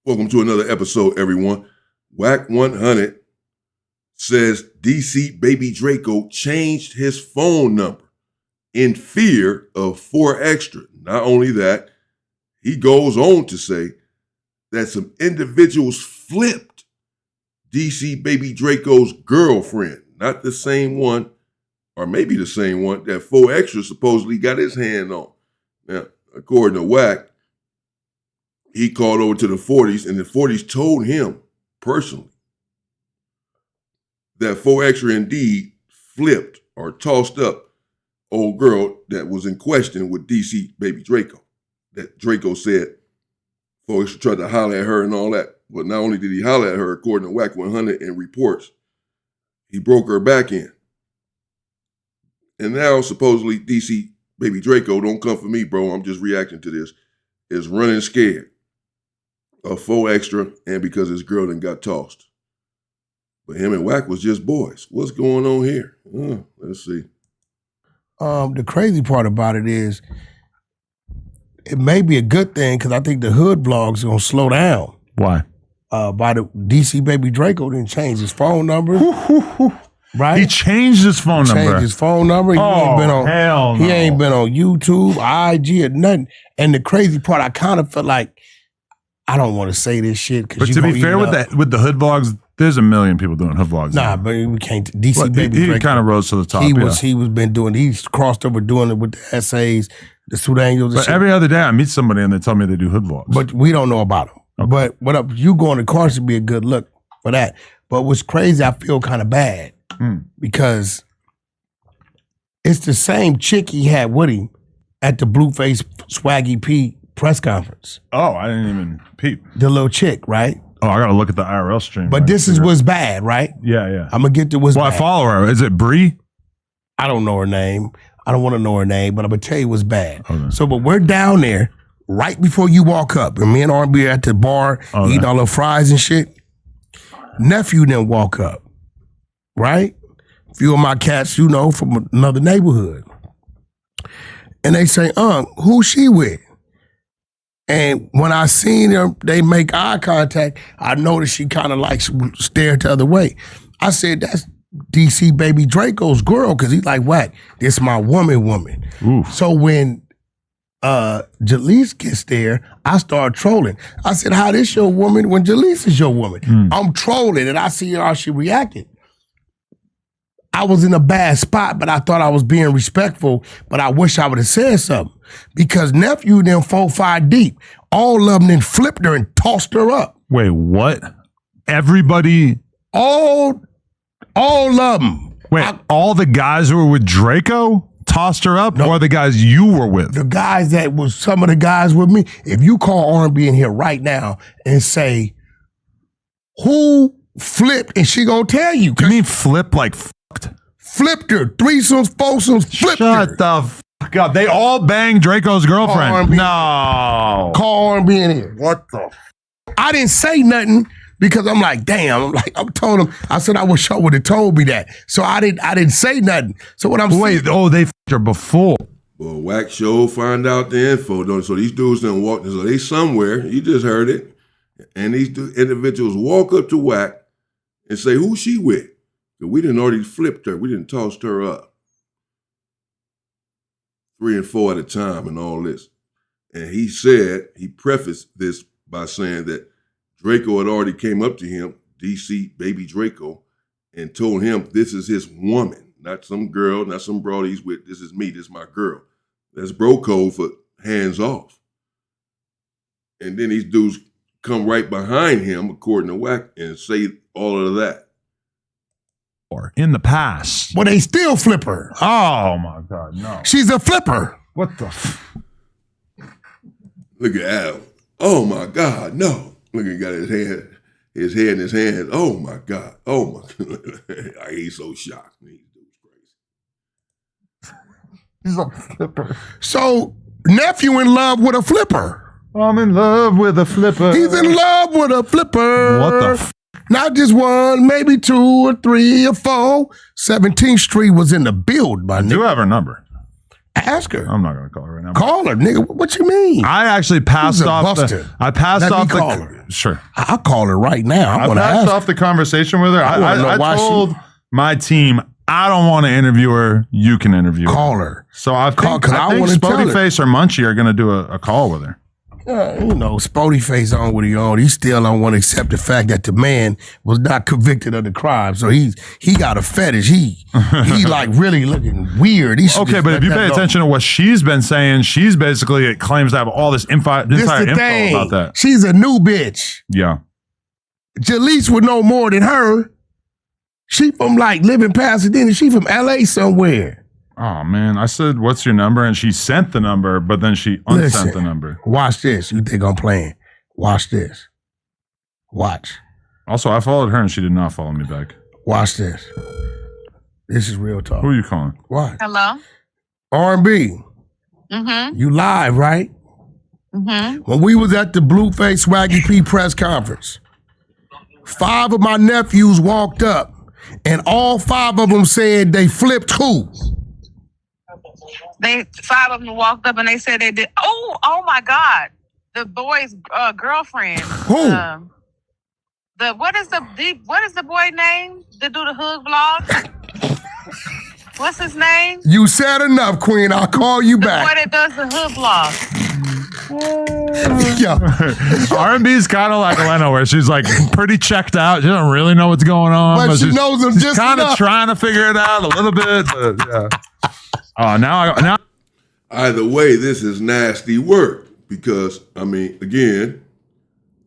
Welcome to another episode, everyone. Wack 100 says DC baby Draco changed his phone number in fear of 4Extra. Not only that, he goes on to say that some individuals flipped DC baby Draco's girlfriend, not the same one, or maybe the same one that 4Extra supposedly got his hand on. Now, according to Wack, he called over to the 40s, and the 40s told him personally that 4Extra indeed flipped or tossed up old girl that was in question with DC baby Draco. That Draco said 4Extra tried to holler at her and all that. But not only did he holler at her, according to Wack 100 in reports, he broke her back in. And now supposedly DC baby Draco, don't come for me, bro, I'm just reacting to this, is running scared of 4Extra and because his girl done got tossed. But him and Wack was just boys. What's going on here? Let's see. The crazy part about it is it may be a good thing because I think the hood vlogs are going to slow down. Why? By the DC baby Draco didn't change his phone number. Right? He changed his phone number. Changed his phone number. He ain't been on YouTube, IG, or nothing. And the crazy part, I kind of felt like I don't want to say this shit. But to be fair, with the hood vlogs, there's a million people doing hood vlogs. Nah, but we can't. DC baby Draco, he kind of rose to the top. He's crossed over doing it with the essays, the Sudan. But every other day I meet somebody and they tell me they do hood vlogs. But we don't know about them. Okay. But what up? You going to course would be a good look for that. But what's crazy, I feel kind of bad because it's the same chick he had with him at the Blueface Swaggy P press conference. Oh, I didn't even peep. The little chick, right? Oh, I got to look at the IRL stream. But this is what's bad, right? Yeah. I'm going to get to what's bad. Well, I follow her. Is it Bree? I don't know her name. I don't want to know her name, but I'm going to tell you what's bad. Okay. So, but we're down there right before you walk up, and me and R&B are at the bar eating all the fries and shit. Nephew didn't walk up, right? A few of my cats, from another neighborhood. And they say, who's she with? And when I seen her, they make eye contact, I noticed she kind of like stared the other way. I said, that's DC baby Draco's girl, because he's like, Wack, this my woman. Oof. So when Jalise gets there, I start trolling. I said, how this your woman when Jalise is your woman? I'm trolling, and I see how she reacted. I was in a bad spot, but I thought I was being respectful, but I wish I would have said something. Because nephew then 4-5 deep. All of them then flipped her and tossed her up. Wait, what? Everybody? All of them. Wait, all the guys who were with Draco tossed her up? No, or the guys you were with? The guys that was some of the guys with me. If you call R&B in here right now and say, who flipped, and she gonna tell you. You mean flip like fucked? Flipped her. Threesomes, foursomes, flipped her. Shut the fuck up. They all banged Draco's girlfriend. R&B. No. Call R&B in here. What the? I didn't say nothing because I'm like, damn. I told him, I said I wish y'all would have told me that. So I didn't say nothing. So what I'm saying. They fucked her before. Well, Wack show find out the info, don't. So these dudes done walk, so they somewhere, you just heard it. And these individuals walk up to Wack and say, who's she with? We didn't already flipped her. We didn't tossed her up. 3 and 4 at a time and all this. And he prefaced this by saying that Draco had already came up to him, DC baby Draco, and told him this is his woman, not some girl, not some broad he's with. This is me, this is my girl. That's bro code for hands off. And then these dudes come right behind him, according to Wack, and say all of that. Or in the past. Well, they still flip her. Oh my God, no. She's a flipper. What the? Look at Al. Oh my God, no. Look, he got his head in his hands. Oh my God. Oh my God. He's so shocked. He's a flipper. So nephew in love with a flipper. I'm in love with a flipper. He's in love with a flipper. What the? Not just one, maybe 2 or 3 or 4. 17th Street was in the build, my nigga. Do have her number. Ask her. I'm not gonna call her right now. Call her, nigga. What you mean? I actually passed Who's a off. buster? I passed Let me off call the. her. Sure. I'll call her right now. I want to passed ask. off the conversation with her. wanna know I why told my team I don't want to interview her. You can interview her. Call her. So I think, 'cause I wanna tell her. Spody Face or Munchie are gonna do a call with her. You know, Spody Face on what he on. He still don't want to accept the fact that the man was not convicted of the crime. So he got a fetish. He like really looking weird. He should Okay, just but let if you that pay go. attention to what she's been saying, she's basically claims to have all this entire This the info thing. about that. She's a new bitch. Yeah. Jaleese would know more than her. She from like living Pasadena. She from LA somewhere. Oh man, I said, "What's your number?" and she sent the number, but then she unsent Listen. the number. Watch this. You think I'm playing? Watch this. Watch. Also, I followed her and she did not follow me back. Watch this. This is real talk. Who are you calling? Watch. Hello? R&B. Mm-hmm. You live, right? Mm-hmm. When we was at the Blueface Swaggy P press conference, 5 of my nephews walked up, and all 5 of them said they flipped who? 5 of them walked up and they said they did. Oh my God. The boy's girlfriend. Who? What is the boy name that do the hood vlog? What's his name? You said enough, Queen. I'll call you The back. boy that does the hood vlog. Yeah. R&B is kind of like Elena, where she's like pretty checked out. She doesn't really know what's going on, But she she's, knows them she's just kind of enough. trying to figure it out a little bit. But yeah. Oh, now. Either way, this is nasty work because, I mean, again,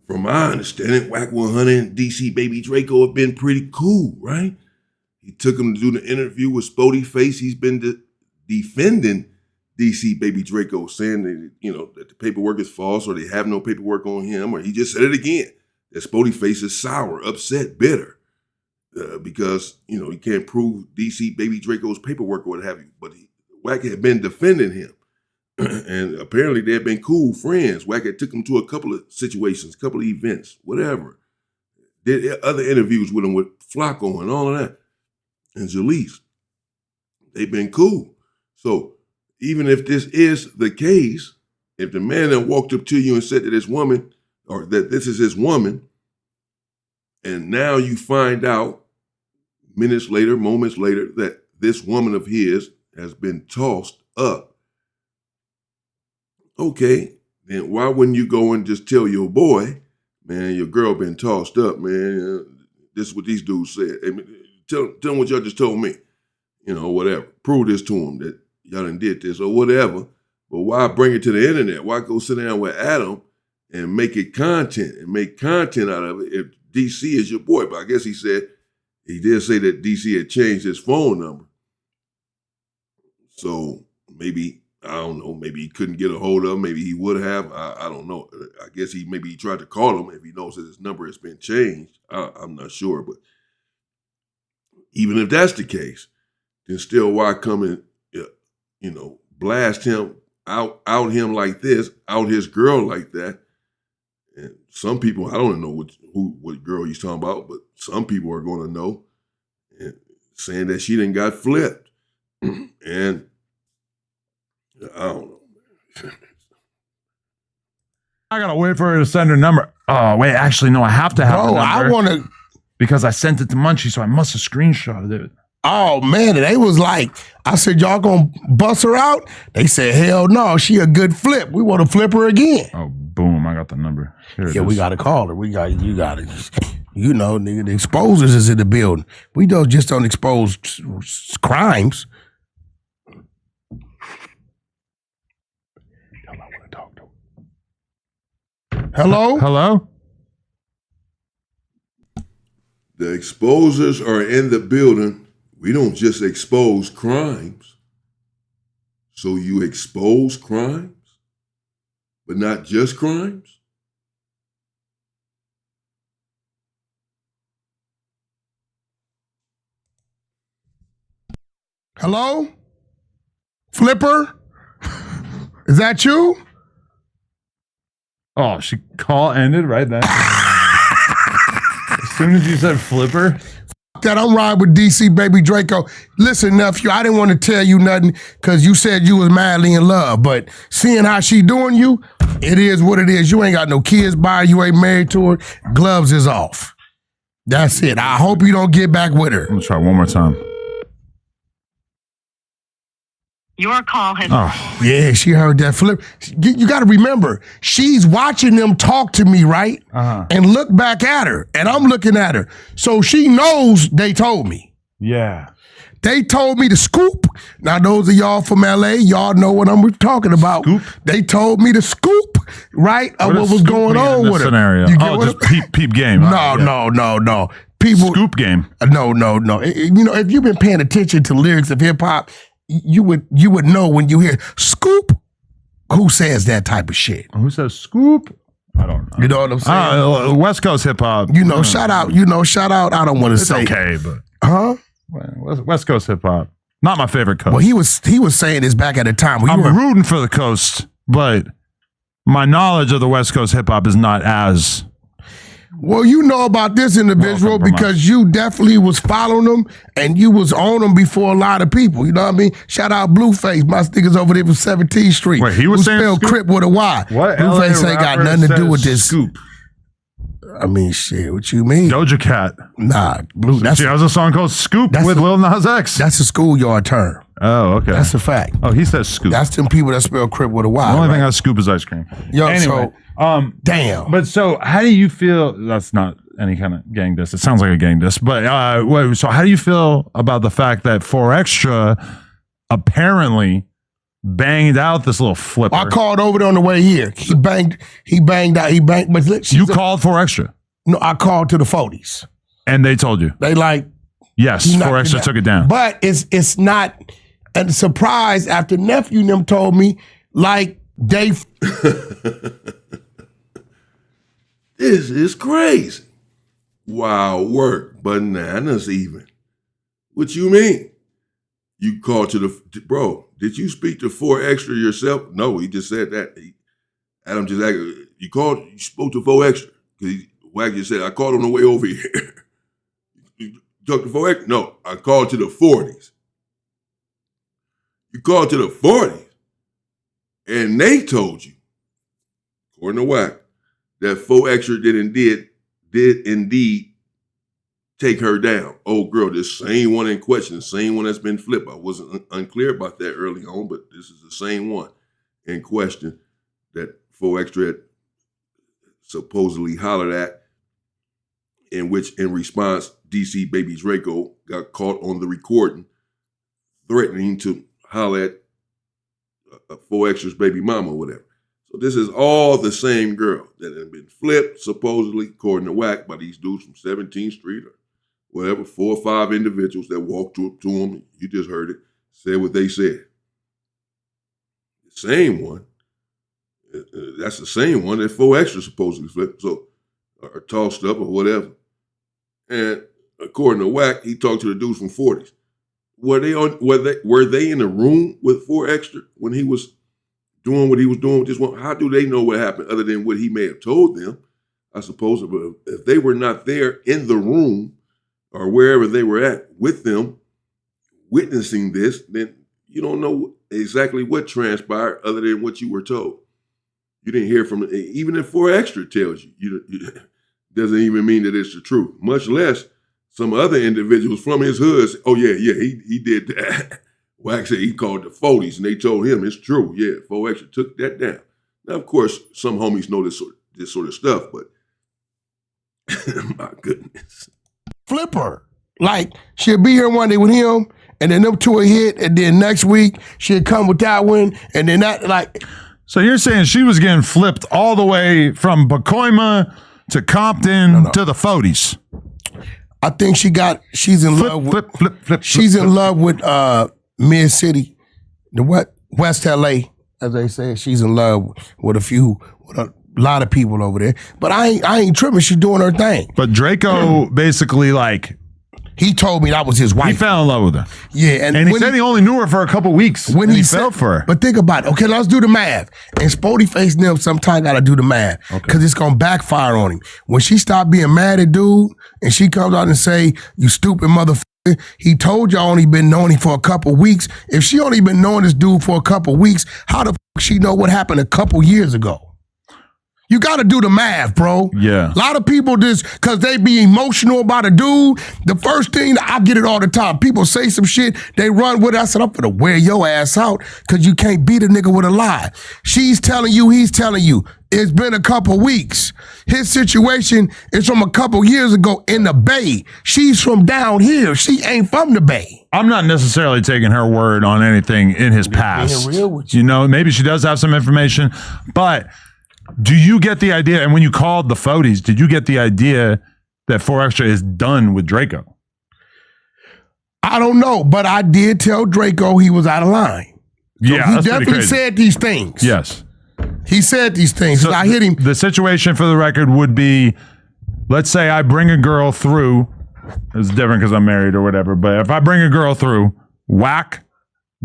from my understanding, Wack 100 and DC Baby Draco have been pretty cool, right? He took him to do the interview with Spody Face. He's been defending DC Baby Draco, saying that, that the paperwork is false or they have no paperwork on him, or he just said it again, that Spody Face is sour, upset, bitter, because, he can't prove DC Baby Draco's paperwork or what have you. But Wack had been defending him. And apparently they had been cool friends. Wack had took him to a couple of situations, couple of events, whatever. Did other interviews with him with Flacco and all of that. And Jaleese. They've been cool. So even if this is the case, if the man that walked up to you and said that this woman, or that this is his woman, and now you find out minutes later, moments later, that this woman of his has been tossed up, okay, then why wouldn't you go and just tell your boy, man, your girl been tossed up, man. This is what these dudes said. Hey, tell them what y'all just told me. Whatever. Prove this to them that y'all done did this or whatever. But why bring it to the internet? Why go sit down with Adam and make it content and make content out of it if DC is your boy? But I guess he did say that DC had changed his phone number. So maybe, I don't know, maybe he couldn't get a hold of him. Maybe he would have. I don't know. I guess he tried to call him if he knows that his number has been changed. I'm not sure. But even if that's the case, then still why come and, blast him, out him like this, out his girl like that. And some people, I don't know what girl he's talking about, but some people are going to know, and saying that she done got flipped. And I don't know. I gotta wait for her to send her number. Oh wait, actually no, I have to have her Bro, number I want to. because I sent it to Munchie, so I must have screenshotted it. Oh, man. They was like, I said, y'all going to bust her out? They said, hell no. She a good flip. We want to flip her again. Oh, boom! I got the number. Here it Yeah, is. we got to call her. You got to, nigga, the exposers is in the building. We just don't expose crimes. I want to talk to her. Hello? Hello. The exposers are in the building. We don't just expose crimes. So you expose crimes, but not just crimes? Hello? Flipper? Is that you? Oh, she call ended right then. As soon as you said flipper. that. I'm riding with DC Baby Draco. Listen, nephew, I didn't want to tell you nothing because you said you was madly in love. But seeing how she doing you, it is what it is. You ain't got no kids by her. You ain't married to her. Gloves is off. That's it. I hope you don't get back with her. I'm gonna try one more time. Your call has. Oh, Yeah, she heard that flip. You got to remember, she's watching them talk to me, right? And look back at her, and I'm looking at her. So she knows they told me. yeah. They told me to scoop. Now, those of y'all from LA, y'all know what I'm talking about. Scoop? They told me to scoop, right? Of what does was scoop going mean in on this with her. scenario? You get Oh, what just peep game. No, no. People, Scoop game. No. You know, if you've been paying attention to lyrics of hip hop, you would know when you hear scoop, who says that type of shit? Who says scoop? I don't know. You know what I'm saying? West Coast hip hop. You know, shout out. I don't want to It's say. okay, but Huh? West Coast hip hop. Not my favorite coast. Well, he was saying this back at the time. I'm rooting for the coast, but my knowledge of the West Coast hip hop is not as. Well, you know about this individual because you definitely was following them and you was on them before a lot of people. You know what I mean? Shout out Blueface. My niggas over there from 17th Street. Wait, he was who saying spelled scoop? Crip with a Y. What? Blueface ain't got nothing to do with this. Scoop. I mean, shit. What you mean? Doja Cat. Nah, Blue. She has a song called Scoop with Lil Nas X. That's a schoolyard term. Oh, okay. That's a fact. Oh, he says Scoop. That's them people that spell Crip with a Y. The only right? thing I scoop is ice cream. Yo, Anyway, damn. But so, how do you feel? That's not any kind of gang diss. It sounds like a gang diss. But so how do you feel about the fact that 4Extra apparently banged out this little flipper? I called over there on the way here. He banged out. But look, You called 4Extra, No, I called to the 40s. and they told you They like, yes, he knocked 4Extra it took it down. But it's not a surprise after nephew and them told me, like, they. This is crazy. Wild work, bananas even. What you mean? You called to the, bro, did you speak to 4Extra yourself? No, he just said that. Adam just asked, you spoke to 4Extra. Because Wack just said, I called on the way over here. You talked to 4Extra? No, I called to the 40s. You called to the 40s. And they told you, according to Wack, that 4Extra did indeed take her down. Oh, girl, this same one in question, the same one that's been flipped. I wasn't unclear about that early on, but this is the same one in question that 4Extra had supposedly hollered at, in which, in response, DC Baby Draco got caught on the recording, threatening to holler at 4Extra's baby mama or whatever. So this is all the same girl that had been flipped, supposedly, according to Wack, by these dudes from 17th Street or whatever, 4 or 5 individuals that walked up to him, you just heard it, said what they said. The same one, that's the same one that 4Extra supposedly flipped, so, or tossed up or whatever. And according to Wack, he talked to the dudes from 40s. Were they in the room with 4Extra when he was doing what he was doing with this one? How do they know what happened other than what he may have told them? I suppose, but if they were not there in the room or wherever they were at with them witnessing this, then you don't know exactly what transpired other than what you were told. You didn't hear from, even if 4Extra tells you, doesn't even mean that it's the truth, much less some other individuals from his hood say, oh yeah, he did that. Wack said he called the 40s and they told him it's true. Yeah, 4Extra took that down. Now, of course, some homies know this sort of stuff, but my goodness. Flipper. Like, she'll be here one day with him, and then them two will hit, and then next week she'll come with that one, and then that, like. So you're saying she was getting flipped all the way from Pacoima to Compton to the 40s? I think she's in love with. She's in love with Mid City, the West LA, as they say. She's in love with a lot of people over there. But I ain't tripping. She's doing her thing. But Draco basically like He told me that was his wife. He fell in love with her. Yeah, and he said he only knew her for a couple weeks when he fell for her. But think about it. Okay, let's do the math. And Spody Face and them sometimes got to do the math because it's going to backfire on him. When she stopped being mad at dude and she comes out and say, you stupid motherfucker, he told you only been knowing him for a couple weeks. If she only been knowing this dude for a couple weeks, how the fuck she know what happened a couple years ago? You got to do the math, bro. Yeah. A lot of people just, because they be emotional about a dude, the first thing, I get it all the time. People say some shit, they run with it. I said, I'm finna wear your ass out because you can't beat a nigga with a lie. She's telling you, he's telling you. It's been a couple weeks. His situation is from a couple years ago in the Bay. She's from down here. She ain't from the Bay. I'm not necessarily taking her word on anything in his past. Being real with you. You know, maybe she does have some information, but do you get the idea? And when you called the Fodies, did you get the idea that 4Extra is done with Draco? I don't know, but I did tell Draco he was out of line. So Yeah, he definitely said these things. Yes. He said these things. So I hit him. The situation for the record would be, let's say I bring a girl through. It's different because I'm married or whatever. But if I bring a girl through, Wack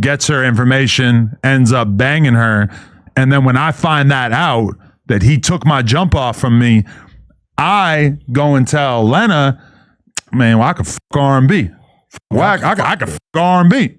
gets her information, ends up banging her. And then when I find that out, that he took my jump off from me, I go and tell Lena, man, well, I could fuck R&B. Wack, I could fuck R&B.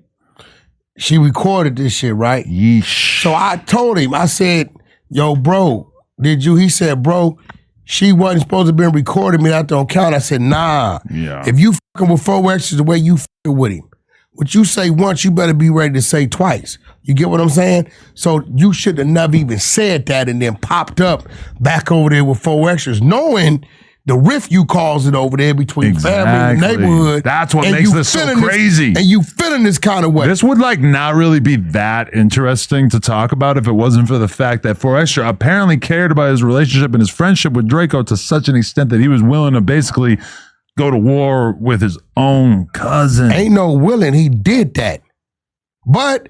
She recorded this shit, right? Yeesh. So I told him, I said, yo, bro, did you? He said, bro, she wasn't supposed to be recording me. That don't count. I said, nah. Yeah. If you fucking with 4Extra the way you fucking with him, what you say once, you better be ready to say twice. You get what I'm saying? So you should have never even said that and then popped up back over there with 4Extras, knowing the rift you caused it over there between family and the neighborhood. That's what makes this so crazy. And you feeling this kind of way. This would like not really be that interesting to talk about if it wasn't for the fact that 4Extra apparently cared about his relationship and his friendship with Draco to such an extent that he was willing to basically go to war with his own cousin. Ain't no willing, he did that. But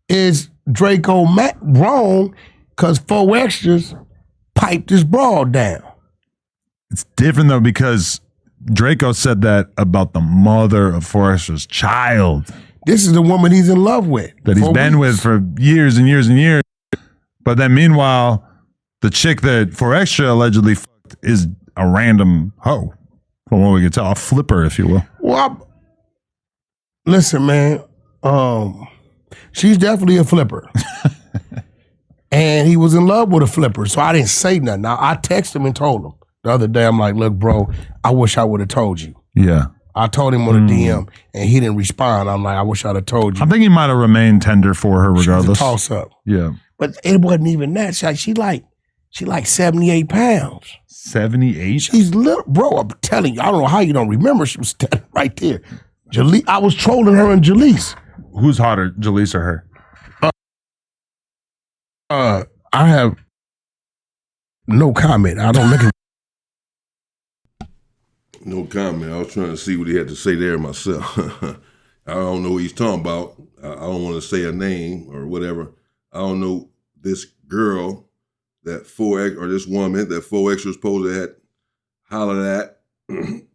is Draco wrong because 4Extras piped his broad down? It's different though because Draco said that about the mother of 4Extra's child. This is the woman he's in love with. That he's been with for years and years and years. But then meanwhile, the chick that 4Extra allegedly fucked is a random hoe. From what we can tell, a flipper, if you will. Well, listen, man. She's definitely a flipper. And he was in love with a flipper, so I didn't say nothing. Now, I texted him and told him. The other day, I'm like, look, bro, I wish I would have told you. Yeah. I told him on a DM, and he didn't respond. I'm like, I wish I'd have told you. I think he might have remained tender for her regardless. She was a toss-up. Yeah. But it wasn't even that. She like 78 pounds. 78? She's little. Bro, I'm telling you, I don't know how you don't remember. She was standing right there. I was trolling her and Jalise. Who's hotter, Jalise or her? I have no comment. I don't look at. No comment. I was trying to see what he had to say there myself. I don't know what he's talking about. I don't want to say a name or whatever. I don't know this girl that 4X or this woman that 4X was supposed to have hollered at,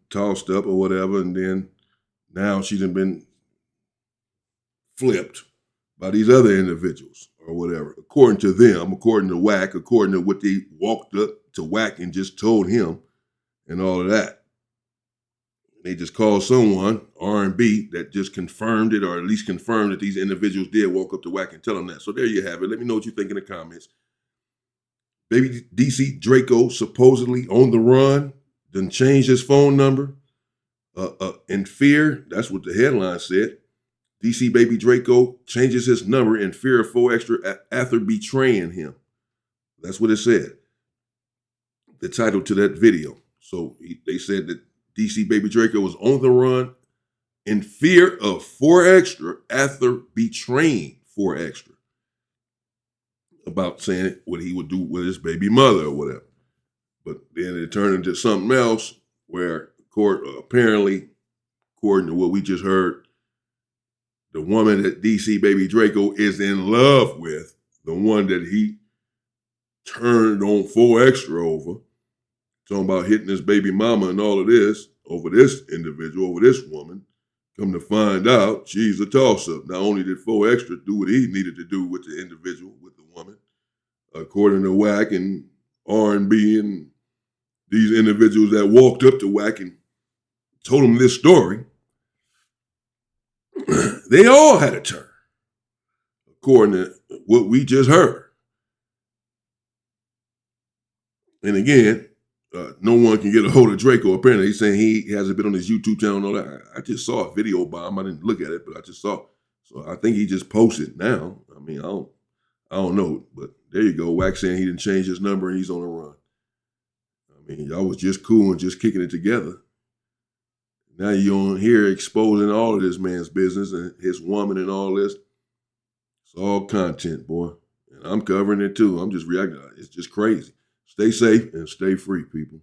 tossed up or whatever, and then now she's been flipped by these other individuals or whatever. According to them, according to Wack, according to what they walked up to Wack and just told him and all of that. They just called someone, R&B, that just confirmed it, or at least confirmed that these individuals did walk up to Wack and tell them that. So there you have it. Let me know what you think in the comments. Baby DC Draco supposedly on the run, done changed his phone number in fear. That's what the headline said. DC Baby Draco changes his number in fear of 4Extra after betraying him. That's what it said. The title to that video. So they said that DC Baby Draco was on the run in fear of 4Extra after betraying 4Extra about saying what he would do with his baby mother or whatever. But then it turned into something else where apparently, according to what we just heard, the woman that DC Baby Draco is in love with, the one that he turned on 4Extra over, talking about hitting his baby mama and all of this over this individual, over this woman. Come to find out, she's a toss-up. Not only did 4Extra do what he needed to do with the individual, with the woman, according to Wack and R&B and these individuals that walked up to Wack and told him this story, they all had a turn, according to what we just heard. And again, no one can get a hold of Draco. Apparently, he's saying he hasn't been on his YouTube channel and all that. I just saw a video by him. I didn't look at it, but I just saw. So I think he just posted now. I mean, I don't know, but there you go. Wack saying he didn't change his number and he's on the run. I mean, y'all was just cool and just kicking it together. Now you're on here exposing all of this man's business and his woman and all this. It's all content, boy. And I'm covering it too. I'm just reacting. It's just crazy. Stay safe and stay free, people.